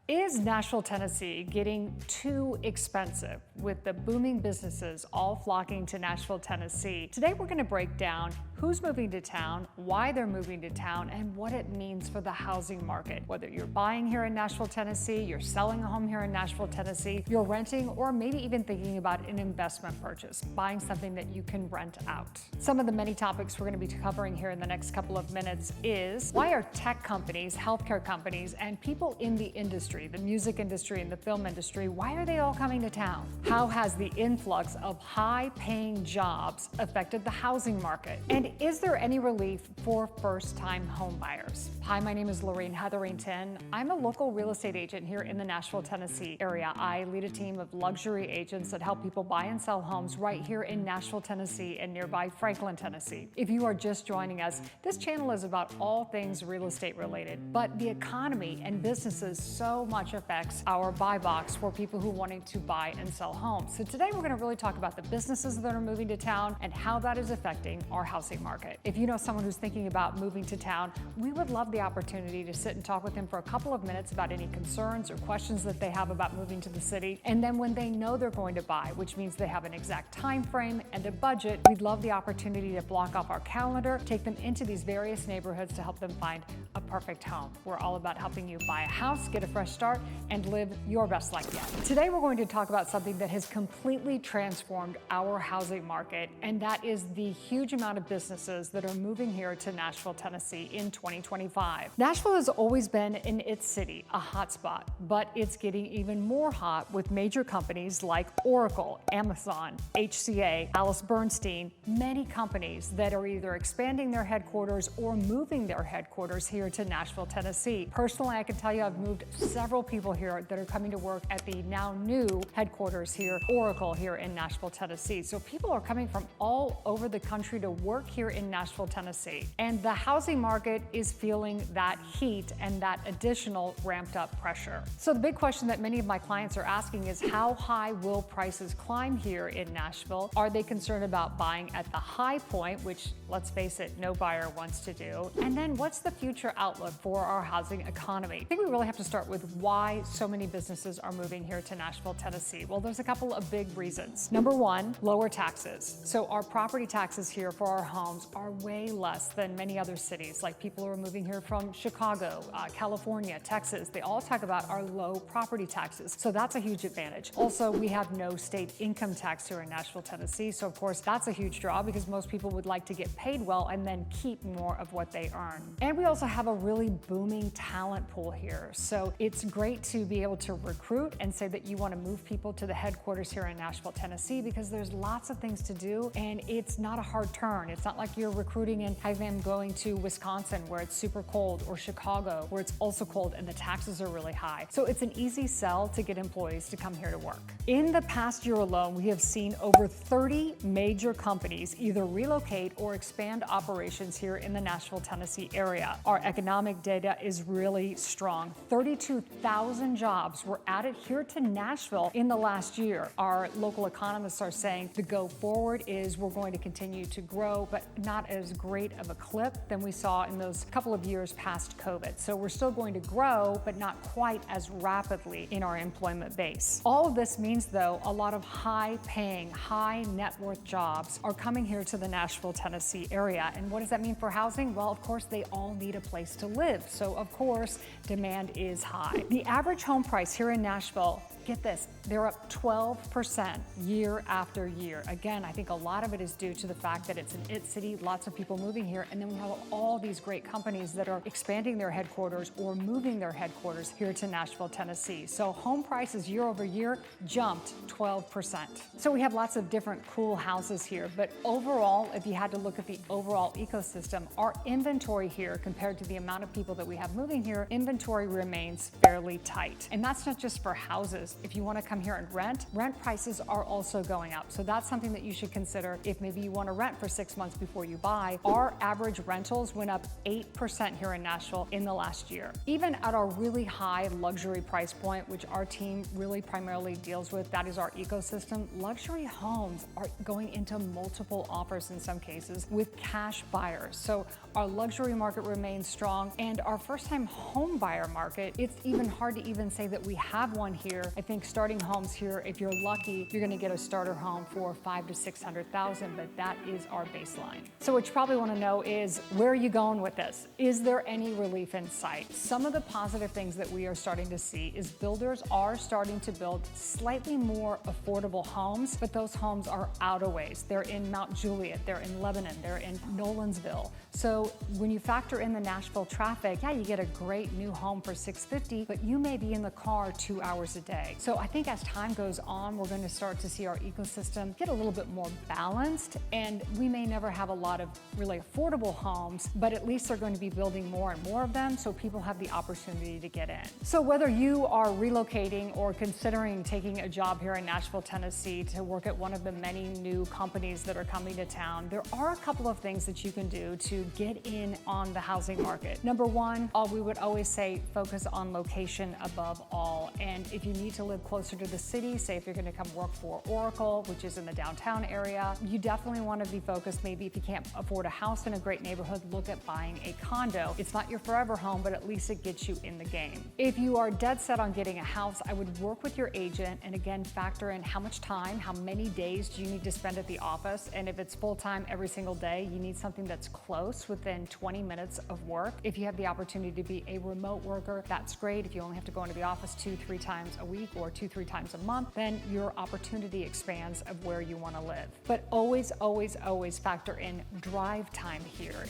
Is Nashville, Tennessee getting too expensive with the booming businesses all flocking to Nashville, Tennessee? Today we're going to break down who's moving to town, why they're moving to town, and what it means for the housing market. Whether you're buying here in Nashville, Tennessee, you're selling a home here in Nashville, Tennessee, you're renting, or maybe even thinking about an investment purchase, buying something that you can rent out. Some of the many topics we're going to be covering here in the next couple of minutes is why are tech companies, healthcare companies, and people in the industry, the music industry and the film industry, why are they all coming to town? How has the influx of high-paying jobs affected the housing market? And is there any relief for first-time home buyers? Hi, my name is Lorraine Hetherington. I'm a local real estate agent here in the Nashville, Tennessee area. I lead a team of luxury agents that help people buy and sell homes right here in Nashville, Tennessee and nearby Franklin, Tennessee. If you are just joining us, this channel is about all things real estate related, but the economy and businesses so much affects our buy box for people who are wanting to buy and sell homes. So today we're going to really talk about the businesses that are moving to town and how that is affecting our housing market. If you know someone who's thinking about moving to town, we would love the opportunity to sit and talk with them for a couple of minutes about any concerns or questions that they have about moving to the city. And then when they know they're going to buy, which means they have an exact time frame and a budget, we'd love the opportunity to block off our calendar, take them into these various neighborhoods to help them find a perfect home. We're all about helping you buy a house, get a fresh start, and live your best life yet. Today we're going to talk about something that has completely transformed our housing market, and that is the huge amount of businesses that are moving here to Nashville, Tennessee in 2025. Nashville has always been in its city a hotspot, but it's getting even more hot with major companies like Oracle, Amazon, HCA, Alice Bernstein, many companies that are either expanding their headquarters or moving their headquarters here to Nashville, Tennessee. Personally, I can tell you I've moved several people here that are coming to work at the now new headquarters here, Oracle here in Nashville, Tennessee. So people are coming from all over the country to work here in Nashville, Tennessee. And the housing market is feeling that heat and that additional ramped up pressure. So the big question that many of my clients are asking is how high will prices climb here in Nashville? Are they concerned about buying at the high point, which let's face it, no buyer wants to do? And then what's the future outlook for our housing economy? I think we really have to start with why so many businesses are moving here to Nashville, Tennessee. Well, there's a couple of big reasons. Number one, lower taxes. So our property taxes here for our homes are way less than many other cities. Like people who are moving here from Chicago, California, Texas, they all talk about our low property taxes. So that's a huge advantage. Also, we have no state income tax here in Nashville, Tennessee. So of course, that's a huge draw because most people would like to get paid well and then keep more of what they earn. And we also have a really booming talent pool here. So it's great to be able to recruit and say that you want to move people to the headquarters here in Nashville, Tennessee, because there's lots of things to do and it's not a hard turn. It's not like you're recruiting and having them going to Wisconsin where it's super cold, or Chicago where it's also cold and the taxes are really high. So it's an easy sell to get employees to come here to work. In the past year alone, we have seen over 30 major companies either relocate or expand operations here in the Nashville, Tennessee area. Our economic data is really strong. 32,000 jobs were added here to Nashville in the last year. Our local economists are saying the go forward is we're going to continue to grow, but not as great of a clip than we saw in those couple of years past COVID. So we're still going to grow, but not quite as rapidly in our employment base. All of this means, though, a lot of high-paying, high net worth jobs are coming here to the Nashville, Tennessee area. And what does that mean for housing? Well, of course, they all need a place to live. So, of course, demand is high. The average home price here in Nashville, get this, they're up 12% year after year. Again, I think a lot of it is due to the fact that it's an it city, lots of people moving here, and then we have all these great companies that are expanding their headquarters or moving their headquarters here to Nashville, Tennessee. So home prices year over year jumped 12%. So we have lots of different cool houses here, but overall, if you had to look at the overall ecosystem, our inventory here compared to the amount of people that we have moving here, inventory remains fairly tight. And that's not just for houses. prices. If you want to come here and rent prices are also going up. So that's something that you should consider if maybe you want to rent for 6 months before you buy. Our average rentals went up 8% here in Nashville in the last year. Even at our really high luxury price point, which our team really primarily deals with, that is our ecosystem, luxury homes are going into multiple offers in some cases with cash buyers. So our luxury market remains strong, and our first-time home buyer market, it's even hard to even say that we have one here. I think starting homes here, if you're lucky, you're gonna get a starter home for $500,000 to $600,000, but that is our baseline. So what you probably wanna know is, where are you going with this? Is there any relief in sight? Some of the positive things that we are starting to see is builders are starting to build slightly more affordable homes, but those homes are out of ways. They're in Mount Juliet, they're in Lebanon, they're in Nolensville. So when you factor in the Nashville traffic, yeah, you get a great new home for $650,000, but you may be in the car 2 hours a day. So I think as time goes on, we're going to start to see our ecosystem get a little bit more balanced, and we may never have a lot of really affordable homes, but at least they're going to be building more and more of them, so people have the opportunity to get in. So whether you are relocating or considering taking a job here in Nashville, Tennessee to work at one of the many new companies that are coming to town, there are a couple of things that you can do to get in on the housing market. Number one, we would always say focus on location above all. And if you need to live closer to the city, say if you're going to come work for Oracle, which is in the downtown area, you definitely want to be focused. Maybe if you can't afford a house in a great neighborhood, look at buying a condo. It's not your forever home, but at least it gets you in the game. If you are dead set on getting a house, I would work with your agent and again, factor in how much time, how many days do you need to spend at the office. And if it's full-time every single day, you need something that's close within 20 minutes of work. If you have the opportunity to be a remote worker, that's great. If you only have to go into the office 2-3 times a week or 2-3 times a month, then your opportunity expands of where you want to live. But always, always, always factor in drive time here.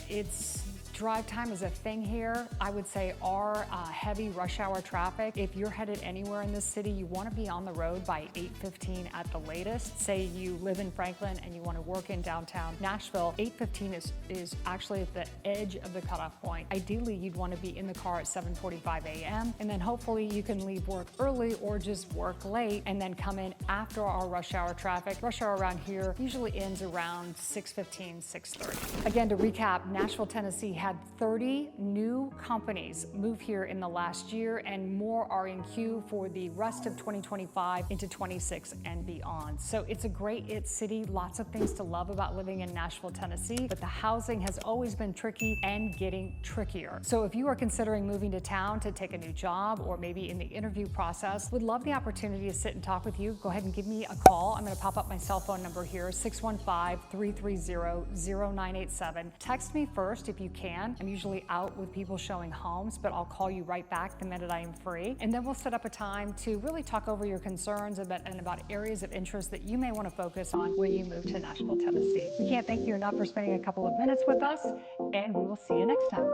Drive time is a thing here. I would say our heavy rush hour traffic, if you're headed anywhere in this city, you want to be on the road by 8:15 at the latest. Say you live in Franklin and you want to work in downtown Nashville, 8:15 is actually at the edge of the cutoff point. Ideally, you'd want to be in the car at 7:45 a.m. and then hopefully you can leave work early or just work late and then come in after our rush hour traffic. Rush hour around here usually ends around 6:15, 6:30. Again, to recap, Nashville, Tennessee had 30 new companies move here in the last year, and more are in queue for the rest of 2025 into 26 and beyond. So it's a great city, lots of things to love about living in Nashville, Tennessee, but the housing has always been tricky and getting trickier. So if you are considering moving to town to take a new job or maybe in the interview process, would love the opportunity to sit and talk with you. Go ahead and give me a call. I'm going to pop up my cell phone number here, 615-330-0987. Text me first if you can. I'm usually out with people showing homes, but I'll call you right back the minute I am free. And then we'll set up a time to really talk over your concerns about areas of interest that you may want to focus on when you move to Nashville, Tennessee. We can't thank you enough for spending a couple of minutes with us, and we will see you next time.